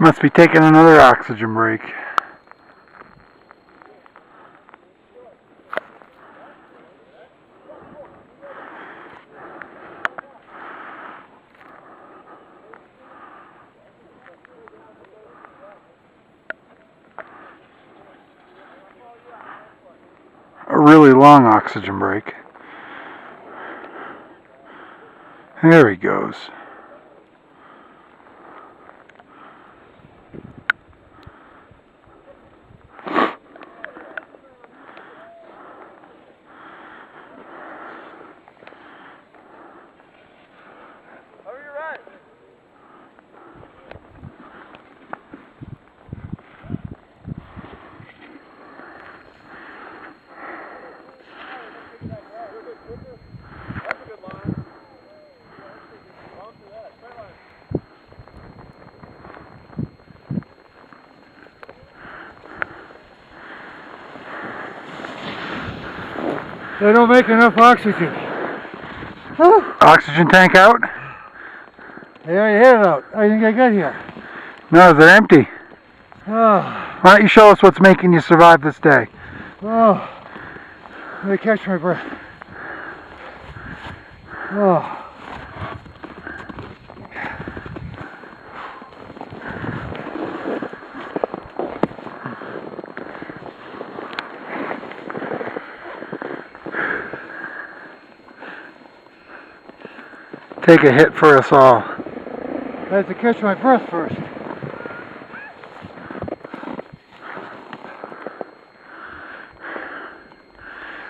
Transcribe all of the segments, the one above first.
Must be taking another oxygen break. A really long oxygen break. There he goes. They don't make enough oxygen. Oxygen tank out? They already had it out. I think I got here. No, is it empty? Oh, Why don't you show us what's making you survive this day? oh. Let me catch my breath. Oh. Take a hit for us all. I have to catch my breath first.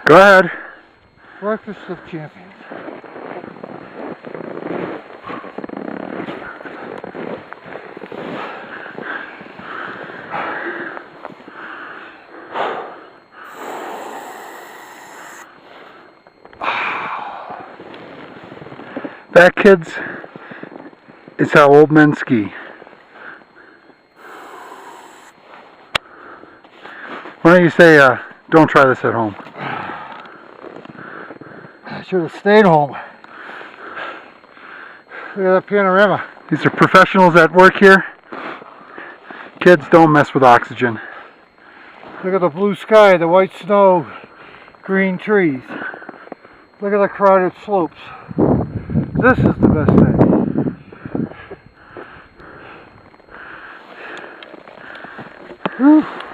Go ahead. Breakfast of champions. That, kids, is how old men ski. Why don't you say, don't try this at home? I should have stayed home. Look at that panorama. These are professionals at work here. Kids, don't mess with oxygen. Look at the blue sky, the white snow, green trees. Look at the crowded slopes. This is the best day. Whew.